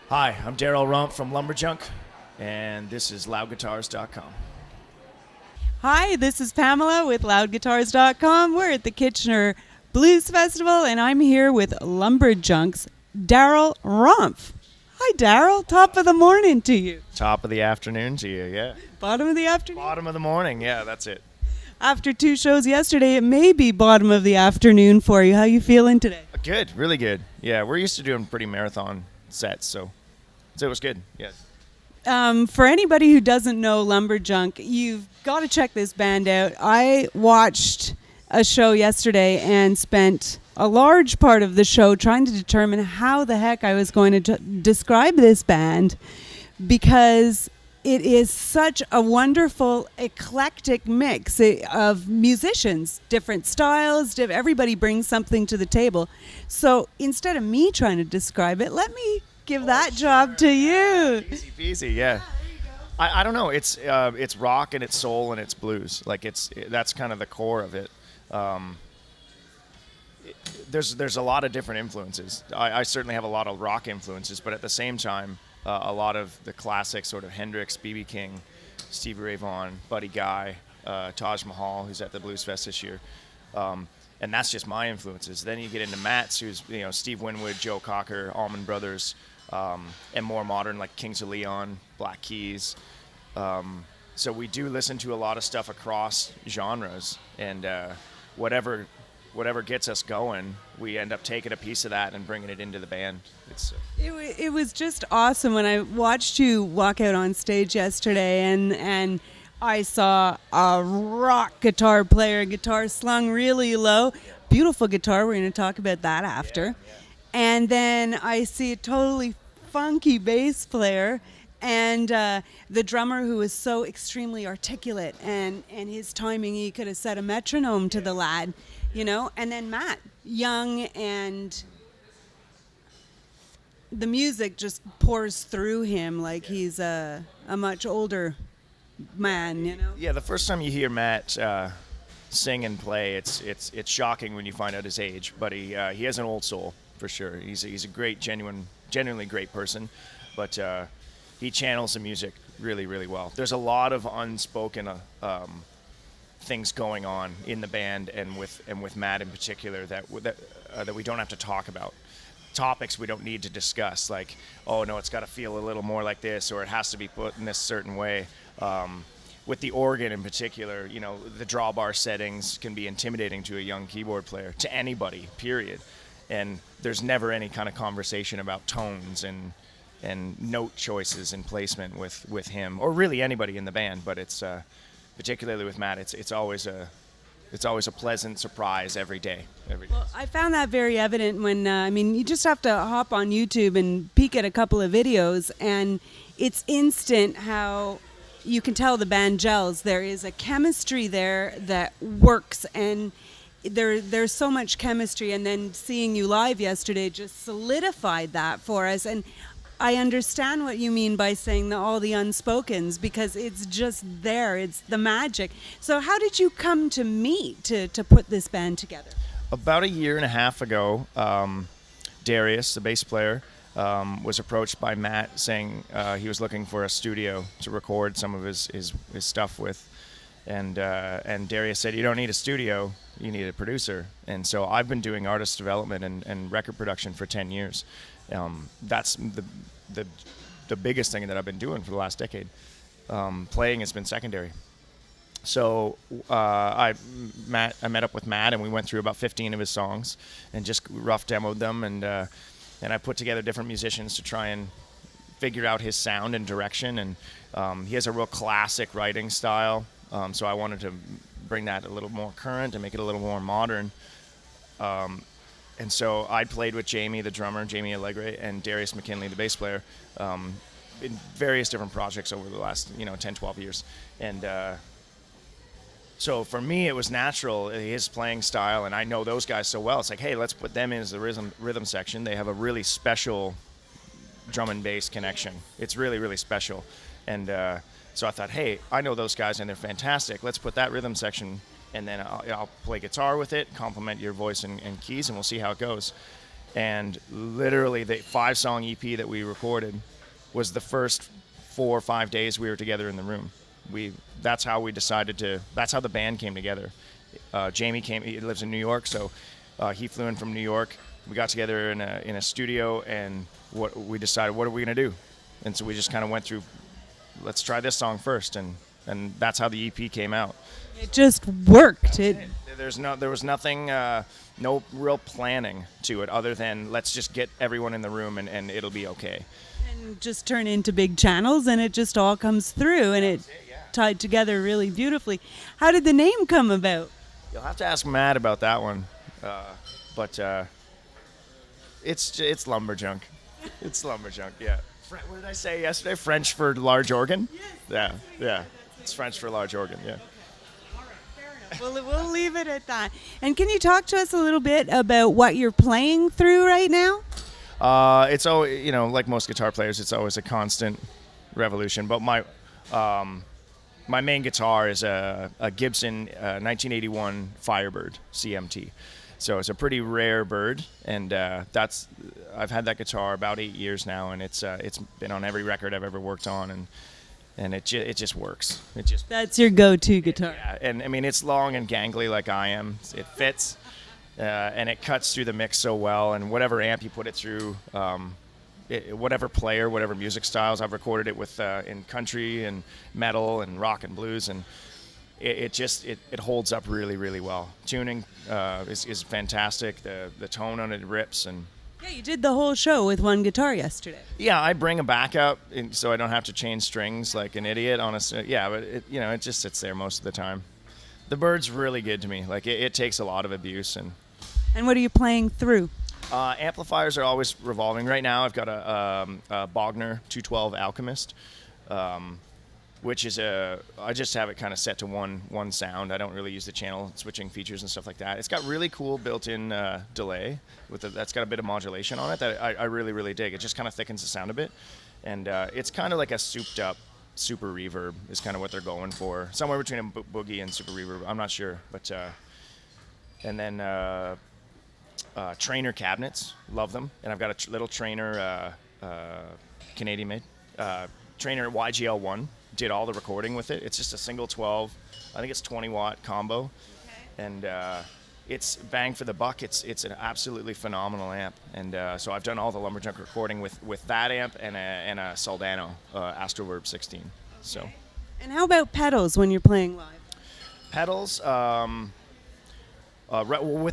Hi, I'm Darryl Romphf from Lumberjunk, and this is loudguitars.com. Hi, this is Pamela with loudguitars.com. We're at the Kitchener Blues Festival, and I'm here with Lumberjunk's Darryl Romphf. Hi, Darryl. Top of the morning to you. Top of the afternoon to you, yeah. Bottom of the afternoon? Bottom of the morning, yeah, that's it. After 2 shows yesterday, it may be bottom of the afternoon for you. How you feeling today? Good, really good. Yeah, we're used to doing pretty marathon sets, so it was good, yes. For anybody who doesn't know Lumberjunk, you've got to check this band out. I watched a show yesterday and spent a large part of the show trying to determine how the heck I was going to describe this band, because it is such a wonderful, eclectic mix of musicians, different styles. Everybody brings something to the table. So instead of me trying to describe it, let me give that job to you. Easy peasy, yeah. I don't know. It's rock and it's soul and it's blues. Like that's kind of the core of it. There's a lot of different influences. I certainly have a lot of rock influences, but at the same time, a lot of the classic sort of Hendrix, B.B. King, Stevie Ray Vaughan, Buddy Guy, Taj Mahal, who's at the Blues Fest this year. And that's just my influences. Then you get into Matt's, who's Steve Winwood, Joe Cocker, Allman Brothers, and more modern like Kings of Leon, Black Keys. So we do listen to a lot of stuff across genres, and whatever gets us going, we end up taking a piece of that and bringing it into the band. It was just awesome when I watched you walk out on stage yesterday, and I saw a rock guitar player, guitar slung really low. Beautiful guitar. We're going to talk about that after. Yeah. And then I see a totally funky bass player, and the drummer who is so extremely articulate, and his timing, he could have set a metronome to the lad, and then Matt, young, and the music just pours through him like he's a much older man, Yeah, the first time you hear Matt sing and play, it's shocking when you find out his age, but he has an old soul for sure. He's a great, genuinely great person, but he channels the music really, really well. There's a lot of unspoken things going on in the band and with Matt in particular that we don't have to talk about. Topics we don't need to discuss, like, oh no, it's got to feel a little more like this, or it has to be put in this certain way. With the organ in particular, the drawbar settings can be intimidating to a young keyboard player, to anybody, period. And there's never any kind of conversation about tones and note choices and placement with him, or really anybody in the band. But it's particularly with Matt, it's always a pleasant surprise every day. Well, I found that very evident when, you just have to hop on YouTube and peek at a couple of videos, and it's instant how you can tell the band gels. There is a chemistry there that works, and there's so much chemistry, and then seeing you live yesterday just solidified that for us. And I understand what you mean by saying all the unspokens, because it's just there. It's the magic. So how did you come to meet to put this band together? About a year and a half ago, Darius, the bass player, was approached by Matt saying he was looking for a studio to record some of his stuff with. And Darius said, "You don't need a studio, you need a producer." And so I've been doing artist development and record production for 10 years. That's the biggest thing that I've been doing for the last decade. Playing has been secondary. So I met up with Matt, and we went through about 15 of his songs and just rough demoed them, and I put together different musicians to try and figure out his sound and direction. And he has a real classic writing style, so I wanted to bring that a little more current and make it a little more modern. And so I played with Jamie, the drummer, Jamie Allegre, and Darius McKinley, the bass player, in various different projects over the last 10, 12 years. And so for me, it was natural, his playing style, and I know those guys so well. It's like, hey, let's put them in as the rhythm section. They have a really special drum and bass connection. It's really, really special. And so I thought, hey, I know those guys, and they're fantastic. Let's put that rhythm section, and then I'll play guitar with it, complement your voice and keys, and we'll see how it goes. And literally the 5-song EP that we recorded was the first 4 or 5 days we were together in the room. That's how we decided to. That's how the band came together. Jamie came. He lives in New York, so he flew in from New York. We got together in a studio, and we decided, what are we gonna do? And so we just kind of went through. Let's try this song first, and that's how the EP came out. It just worked. There was nothing, no real planning to it other than let's just get everyone in the room and it'll be okay. And just turn into big channels, and it just all comes through, and it tied together really beautifully. How did the name come about? You'll have to ask Matt about that one, but it's Lumberjunk. It's Lumberjunk, yeah. What did I say yesterday? French for large organ? Yes. Yeah. It's French for large organ, yeah. We'll leave it at that. And can you talk to us a little bit about what you're playing through right now? It's always, like most guitar players, it's always a constant revolution. But my main guitar is a Gibson 1981 Firebird CMT. So it's a pretty rare bird, and I've had that guitar about 8 years now, and it's been on every record I've ever worked on, and it just works. That's your go-to guitar. Yeah, and I mean it's long and gangly like I am. It fits, and it cuts through the mix so well. And whatever amp you put it through, whatever player, whatever music styles, I've recorded it with in country and metal and rock and blues, and it holds up really, really well. Tuning is fantastic. The tone on it rips, and yeah, you did the whole show with one guitar yesterday. yeah, I bring a backup so I don't have to change strings like an idiot. Honestly, yeah, but it just sits there most of the time. The bird's really good to me. Like it takes a lot of abuse. And what are you playing through? Amplifiers are always revolving. Right now, I've got a Bogner 212 Alchemist. Which is I just have it kind of set to one sound. I don't really use the channel switching features and stuff like that. It's got really cool built-in delay that's got a bit of modulation on it that I really, really dig. It just kind of thickens the sound a bit, and it's kind of like a souped-up super reverb is kind of what they're going for. Somewhere between a boogie and super reverb. I'm not sure, but and then Trainer cabinets, love them, and I've got a little Trainer Canadian made Trainer YGL1. Did all the recording with it. It's just a single 12, I think it's 20-watt combo, and it's bang for the buck. It's an absolutely phenomenal amp, and so I've done all the Lumberjunk recording with that amp and a Soldano Astroverb 16. So. And how about pedals when you're playing live? Pedals, with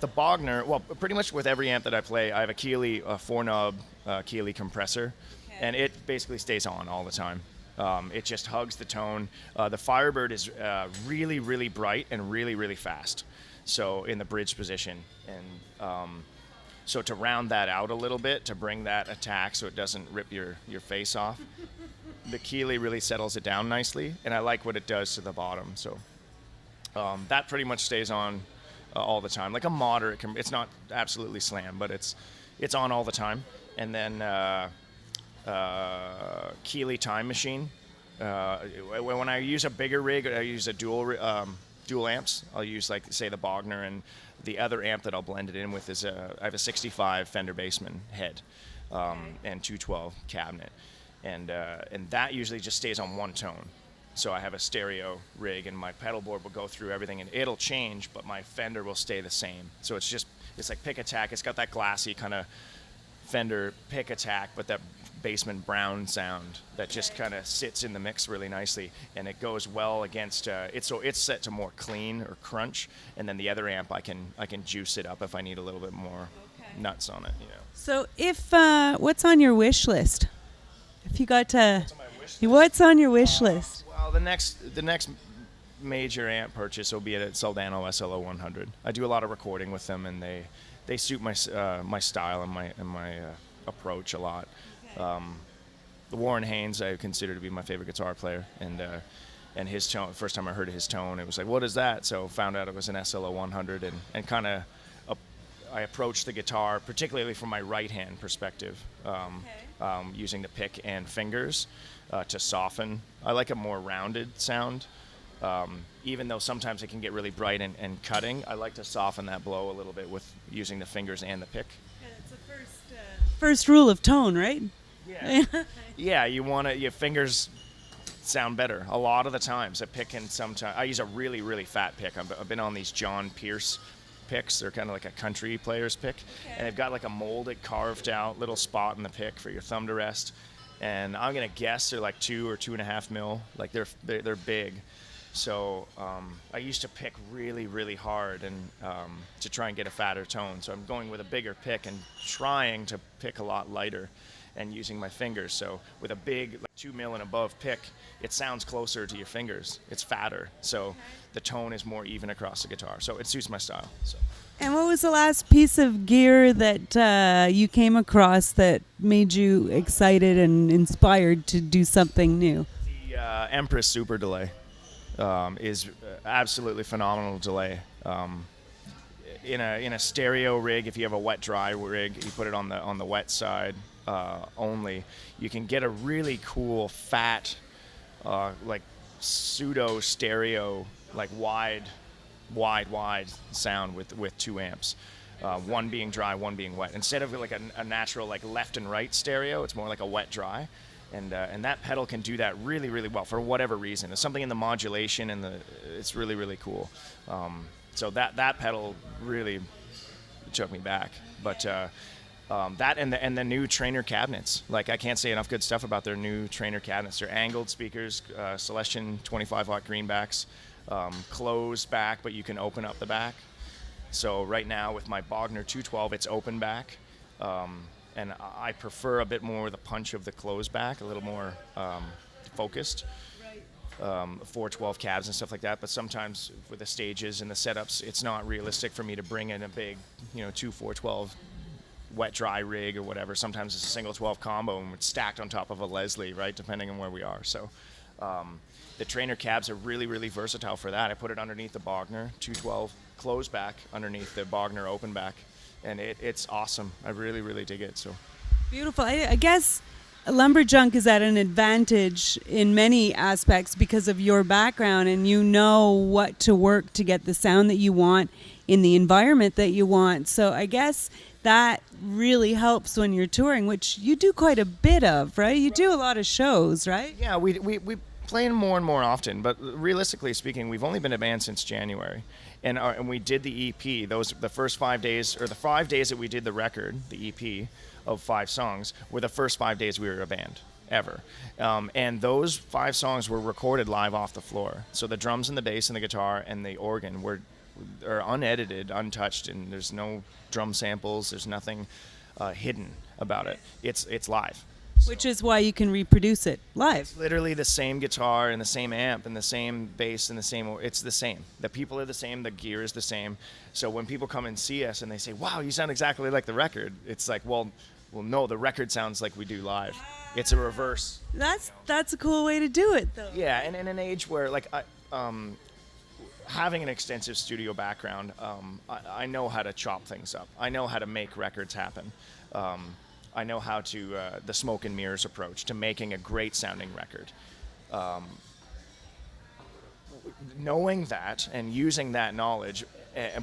the Bogner, well, pretty much with every amp that I play, I have a Keeley 4-knob Keeley compressor, and it basically stays on all the time. It just hugs the tone. The Firebird is really, really bright and really, really fast. So in the bridge position, and so to round that out a little bit, to bring that attack so it doesn't rip your face off, the Keeley really settles it down nicely, and I like what it does to the bottom. So that pretty much stays on all the time, like a moderate. It's not absolutely slam, but it's on all the time. And then Keeley Time Machine. When I use a bigger rig, I use a dual amps. I'll use, like, say, the Bogner, and the other amp that I'll blend it in with is I have a 65 Fender Bassman head and 212 cabinet, and that usually just stays on one tone. So I have a stereo rig, and my pedal board will go through everything, and it'll change, but my Fender will stay the same. So it's like pick attack. It's got that glassy kind of Fender pick attack, but that Bassman brown sound that just kind of sits in the mix really nicely, and it goes well against so it's set to more clean or crunch, and then the other amp I can juice it up if I need a little bit more nuts on it. So if what's on your wish list? If you got to, what's on your wish list? Well, the next major amp purchase will be a Soldano SLO 100. I do a lot of recording with them, and they suit my style and my approach a lot. The Warren Haynes I consider to be my favorite guitar player, and his tone. First time I heard his tone, it was like, what is that? So found out it was an SLO 100, and kind of I approached the guitar, particularly from my right hand perspective, using the pick and fingers to soften. I like a more rounded sound. Even though sometimes it can get really bright and cutting, I like to soften that blow a little bit with using the fingers and the pick. Yeah, that's the first first rule of tone, right? Yeah. Yeah, you want to your fingers sound better a lot of the times. A pick can sometimes I use a really really fat pick. I've been on these John Pierce picks. They're kind of like a country player's pick, and they've got like a molded, carved out little spot in the pick for your thumb to rest. And I'm gonna guess they're like 2 or 2.5 mil. Like they're big. So I used to pick really really hard and to try and get a fatter tone. So I'm going with a bigger pick and trying to pick a lot lighter and using my fingers. So with a big like 2 mil and above pick, it sounds closer to your fingers. It's fatter, so the tone is more even across the guitar. So it suits my style. So. And what was the last piece of gear that you came across that made you excited and inspired to do something new? The Empress Super Delay is absolutely phenomenal delay. In a stereo rig, if you have a wet dry rig, you put it on the wet side only. You can get a really cool fat like pseudo stereo, like wide sound with 2 amps. One being dry, one being wet. Instead of like a natural like left and right stereo, it's more like a wet dry. And that pedal can do that really, really well for whatever reason. There's something in the modulation and it's really, really cool. So that pedal really took me back. But that and the new Trainer cabinets. Like I can't say enough good stuff about their new Trainer cabinets. They're angled speakers, Celestion 25-watt greenbacks, closed back, but you can open up the back. So right now with my Bogner 212, it's open back. And I prefer a bit more the punch of the closed back, a little more focused. 412 cabs and stuff like that, but sometimes with the stages and the setups, it's not realistic for me to bring in a big, 2 412 wet dry rig or whatever. Sometimes it's a single 12 combo and it's stacked on top of a Leslie, right, depending on where we are. So the Trainer cabs are really, really versatile for that. I put it underneath the Bogner 212 closed back, underneath the Bogner open back, and it's awesome. I really, really dig it. So beautiful. I guess Lumberjunk is at an advantage in many aspects because of your background, and you know what to work to get the sound that you want in the environment that you want. So I guess that really helps when you're touring, which you do quite a bit of, right? You do a lot of shows, right? Yeah, we play more and more often, but realistically speaking, we've only been a band since January. And we did the EP. The first 5 days, or the 5 days that we did the record, the EP of 5 songs, were the first 5 days we were a band ever. And those 5 songs were recorded live off the floor. So the drums and the bass and the guitar and the organ are unedited, untouched, and there's no drum samples. There's nothing hidden about it. It's live. Which is why you can reproduce it live. It's literally the same guitar and the same amp and the same bass and it's the same. The people are the same, the gear is the same. So when people come and see us and they say, wow, you sound exactly like the record, it's like, well, no, the record sounds like we do live. It's a reverse. That's a cool way to do it, though. Yeah, and in an age where, like, having an extensive studio background, I know how to chop things up. I know how to make records happen. I know how to, the smoke and mirrors approach to making a great sounding record. Knowing that and using that knowledge,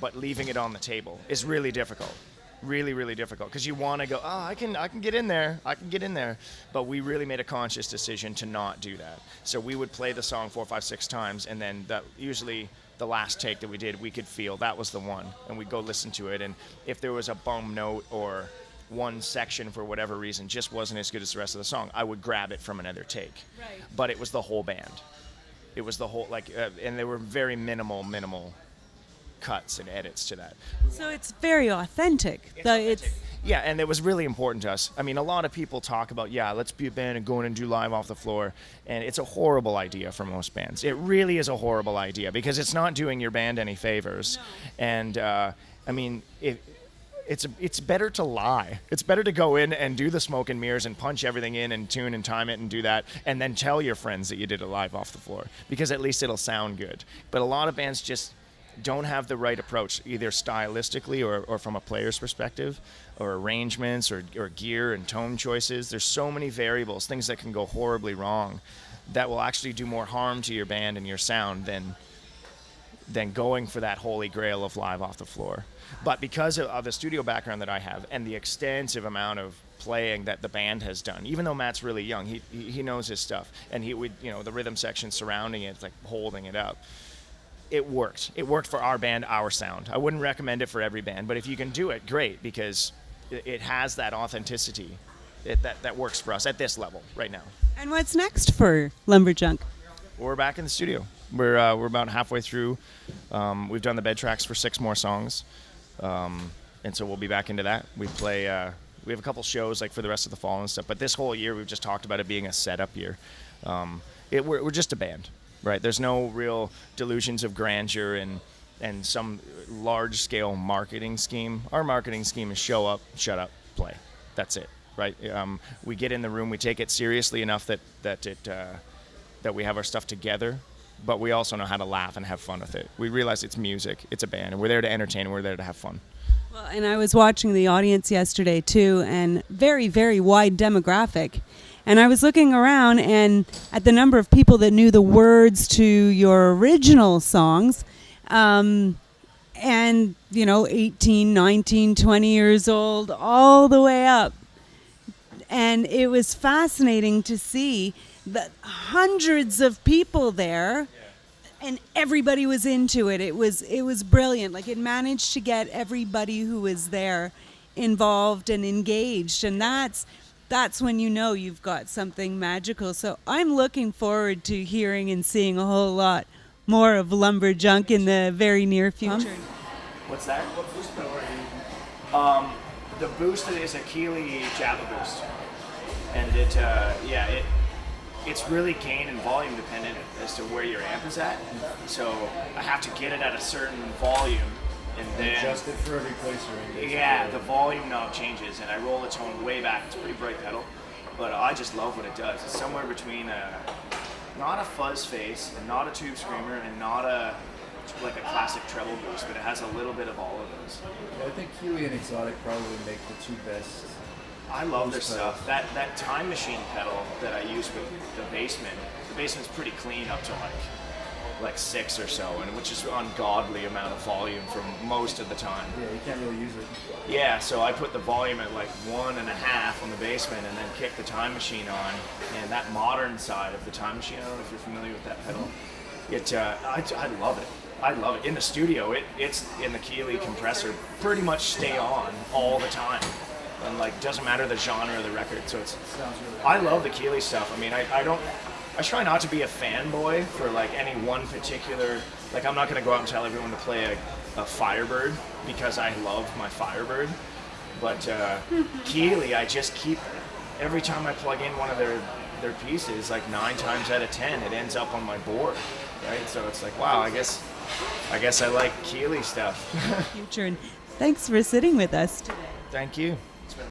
but leaving it on the table is really difficult. Really, really difficult. Because you want to go, I can get in there. I can get in there. But we really made a conscious decision to not do that. So we would play the song 4, 5, 6 times, and then usually the last take that we did, we could feel that was the one. And we'd go listen to it. And if there was a bum note or one section for whatever reason just wasn't as good as the rest of the song, I would grab it from another take. Right. But it was the whole band. It was the whole, and there were very minimal cuts and edits to that. So it's very authentic. Yeah, and it was really important to us. I mean, a lot of people talk about, let's be a band and go in and do live off the floor, and it's a horrible idea for most bands. It really is a horrible idea because it's not doing your band any favors. No. And I mean, it's better to lie. It's better to go in and do the smoke and mirrors and punch everything in and tune and time it and do that, and then tell your friends that you did it live off the floor, because at least it'll sound good. But a lot of bands just don't have the right approach, either stylistically or from a player's perspective, or arrangements or gear and tone choices. There's so many variables, things that can go horribly wrong, that will actually do more harm to your band and your sound than going for that holy grail of live off the floor. But because of the studio background that I have and the extensive amount of playing that the band has done. Even though Matt's really young, he knows his stuff, and he would, the rhythm section surrounding it, like holding it up. It worked. It worked for our band, our sound. I wouldn't recommend it for every band, but if you can do it, great, because it has that authenticity that works for us at this level right now. And what's next for Lumberjunk? We're back in the studio. We're about halfway through. We've done the bed tracks for 6 more songs, and so we'll be back into that. We play. We have a couple shows like for the rest of the fall and stuff. But this whole year, we've just talked about it being a setup year. We're just a band, right? There's no real delusions of grandeur and some large-scale marketing scheme. Our marketing scheme is show up, shut up, play. That's it, right? We get in the room, we take it seriously enough that we have our stuff together, but we also know how to laugh and have fun with it. We realize it's music, it's a band, and we're there to entertain, and we're there to have fun. Well, and I was watching the audience yesterday too, and very, very wide demographic. And I was looking around and at the number of people that knew the words to your original songs, and 18, 19, 20 years old, all the way up. And it was fascinating to see the hundreds of people there, and everybody was into it. It was brilliant. Like, it managed to get everybody who was there involved and engaged, and that's when you know you've got something magical. So I'm looking forward to hearing and seeing a whole lot more of Lumberjunk in the very near future. What's that? What boost pedal are you using? The boost is a Keeley Java boost, and it's really gain and volume dependent as to where your amp is at. So I have to get it at a certain volume, and then adjust it for every placer. Yeah, the volume knob changes, and I roll the tone way back. It's a pretty bright pedal, but I just love what it does. It's somewhere between not a fuzz face, and not a tube screamer, and not a classic treble boost, but it has a little bit of all of those. Yeah, I think Keeley and Exotic probably make the 2 best. I love their stuff. That Time Machine pedal that I use with the basement's pretty clean up to like 6 or so, and which is an ungodly amount of volume for most of the time. Yeah, you can't really use it. Yeah, so I put the volume at like 1.5 on the basement, and then kick the Time Machine on, and that modern side of the Time Machine, I don't know if you're familiar with that pedal. I love it. I love it. In the studio, it's in the Keeley compressor, pretty much stay on all the time. And like, doesn't matter the genre of the record. So I love the Keeley stuff. I mean, I try not to be a fanboy for like any one particular, like I'm not going to go out and tell everyone to play a Firebird because I love my Firebird. But Keeley, I just keep, every time I plug in one of their pieces, like 9 times out of 10, it ends up on my board, right? So it's like, wow, I guess I like Keeley stuff. Future, and thanks for sitting with us today. Thank you.